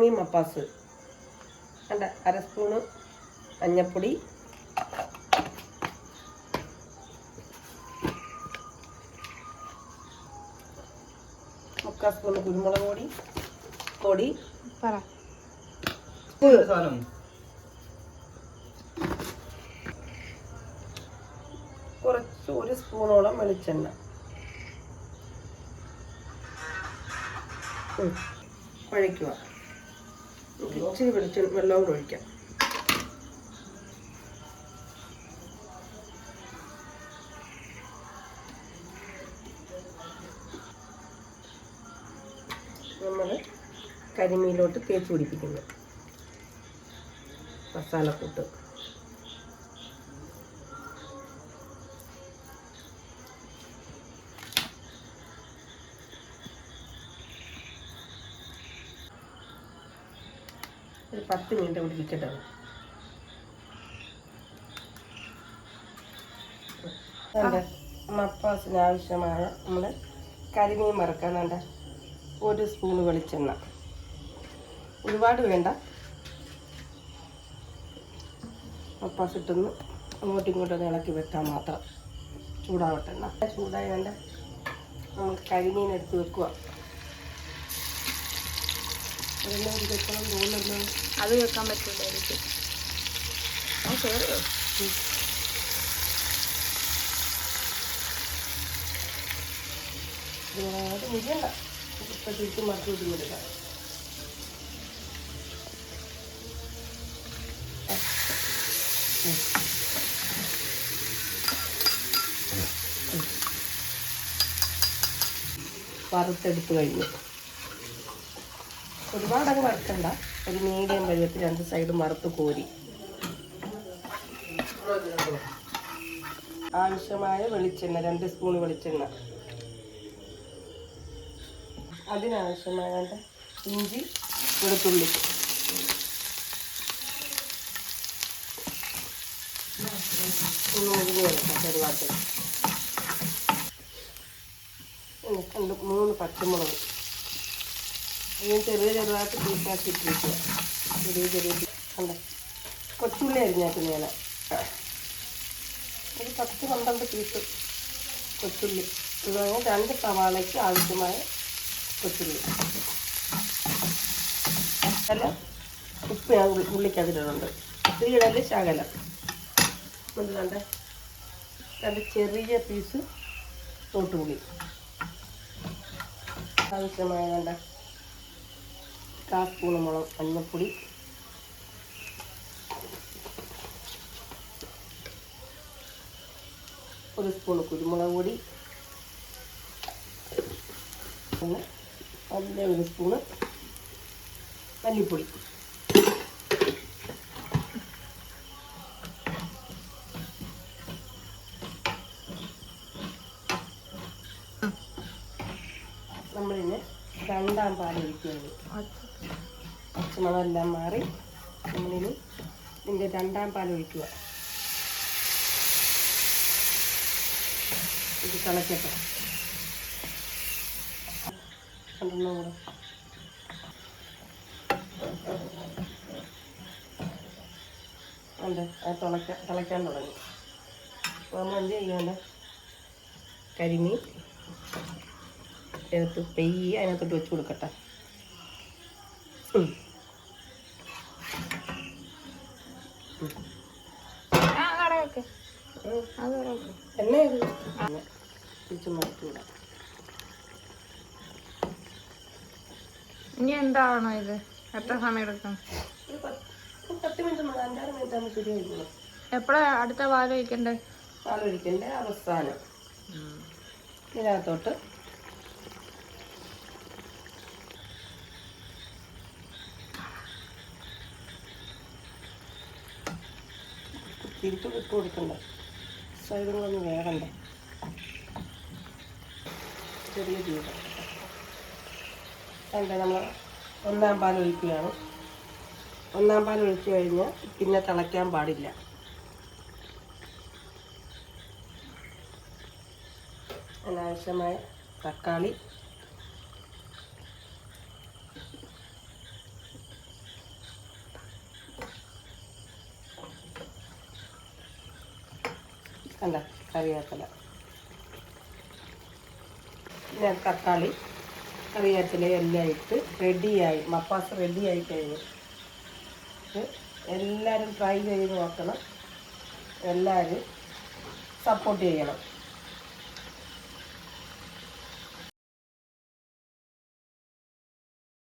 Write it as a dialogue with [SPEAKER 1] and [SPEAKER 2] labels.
[SPEAKER 1] മീൻ മപ്പാസ് അല്ല, 1/2 സ്പൂണ് മഞ്ഞൾപ്പൊടി, 1/4 സ്പൂണ് കുരുമുളക് പൊടി കുറച്ച് 1 സ്പൂണോളം വെളിച്ചെണ്ണ കുഴയ്ക്കുക. ഇച്ചിരി വെള്ളം കൂടെ ഒഴിക്കാം. നമ്മൾ കരിമീനിലോട്ട് തേച്ച് പിടിപ്പിക്കുന്നു മസാലക്കൂട്ട്. ഒരു 10 മിനിറ്റ് കൂടി ഇരിക്കട്ടെ. മപ്പാസിന് ആവശ്യമായ നമ്മൾ കരിമീൻ വറുക്കാൻ വേണ്ട 1 സ്പൂൺ വെളിച്ചെണ്ണ, ഒരുപാട് വേണ്ട. മപ്പാസ് ഇട്ടൊന്ന് അങ്ങോട്ടും ഇങ്ങോട്ടും ഇളക്കി വെക്കാൻ മാത്രം. ചൂടാവട്ടെ. ചൂടായി വേണ്ട നമ്മൾ കരിമീൻ എടുത്ത് വെക്കുക. വെക്കണം തോന്നുന്നല്ലോ.
[SPEAKER 2] അത് വെക്കാൻ പറ്റില്ല എനിക്ക്.
[SPEAKER 1] മുരിയണ്ട, ഇപ്പം തിരിച്ച് മറച്ചു വിടുന്നില്ല. വറുത്തെടുത്ത് കഴിഞ്ഞു. ഒരുപാടങ്ങ് വറുക്കണ്ട, ഒരു മീഡിയം പരുവത്തിൽ 2 സൈഡും വറുത്ത് കോരി. ആവശ്യമായ വെളിച്ചെണ്ണ 2 സ്പൂൺ വെളിച്ചെണ്ണ. അതിനാവശ്യമായ ഇഞ്ചി വെളുത്തുള്ളി. മുരിഞ്ഞ് കിടക്കാം ചെറുതായിട്ട്. 3 പച്ചമുളക് ചെറുതായിട്ട് പീസാക്കിയിട്ടിരിക്കുക. ചെറിയ കണ്ട കൊച്ചുള്ളി അരിഞ്ഞാക്കുന്ന ഞാൻ ഒരു 10-12 പീസ് കൊച്ചുള്ളി. 2 സവാളയ്ക്ക് ആവശ്യമായ കൊച്ചുള്ളി. അല്ല, ഉപ്പ് ഞാൻ ഉള്ളിക്കതിലുണ്ട്. ഇത്തിരിയിടല് ശകലം. കണ്ട 2 ചെറിയ പീസ് തോട്ടുപുളി. ആവശ്യമായ കണ്ട 1/4 സ്പൂൺ മഞ്ഞൾപ്പൊടി, 1 സ്പൂൺ കുരുമുളക് പൊടി, 1 സ്പൂണ് മല്ലിപ്പൊടി. നമ്മളിന്ന് 2ാം പാൽ ഒഴിക്കുകയാണ്. പച്ചമണമെല്ലാം മാറി നമ്മളിന് ഇതിൻ്റെ 2ാം പാൽ ഒഴിക്കുക. ഇത് തിളക്കട്ടെ. രണ്ടെണ്ണം കൂടെ ഉണ്ട്. അത് തിളയ്ക്കാൻ തുടങ്ങി. അപ്പോൾ നമ്മൾ എന്ത് ചെയ്യണ്ട, കരിമീൻ എടുത്ത് അതിനകത്തോട്ട് വെച്ച് കൊടുക്കട്ടെ. എണ്ണ തിരിച്ച് മറക്കൂടാ.
[SPEAKER 2] ഇനി എന്താണോ ഇത്? എത്ര സമയം എടുക്കും?
[SPEAKER 1] 10 മിനിറ്റ്, 5-6 മിനിറ്റ് ആകുമ്പോൾ ശരിയായിരിക്കും.
[SPEAKER 2] എപ്പോഴാണ് അടുത്ത പാലൊഴിക്കണ്ടേ?
[SPEAKER 1] പാലൊഴിക്കണ്ടേ അവസാനം. ഇതിനകത്തോട്ട് തിരിച്ച് ഇട്ട് കൊടുക്കണ്ട, സൈഡുകളൊന്നും വേകണ്ട. ചെറിയ തീരെ കണ്ട നമ്മൾ 1ാം പാൽ ഒഴിക്കുകയാണ്. 1ാം പാൽ ഒഴിച്ച് കഴിഞ്ഞാൽ പിന്നെ തിളയ്ക്കാൻ പാടില്ല. അതിനാവശ്യമായ തക്കാളി, കണ്ട കറിവേപ്പില, പിന്നെ തക്കാളി, കറിവേപ്പില എല്ലാം ഇട്ട് റെഡിയായി. മപ്പാസ് റെഡിയായി കഴിഞ്ഞു. ഇത് എല്ലാവരും ട്രൈ ചെയ്ത് നോക്കണം. എല്ലാവരും സപ്പോർട്ട് ചെയ്യണം.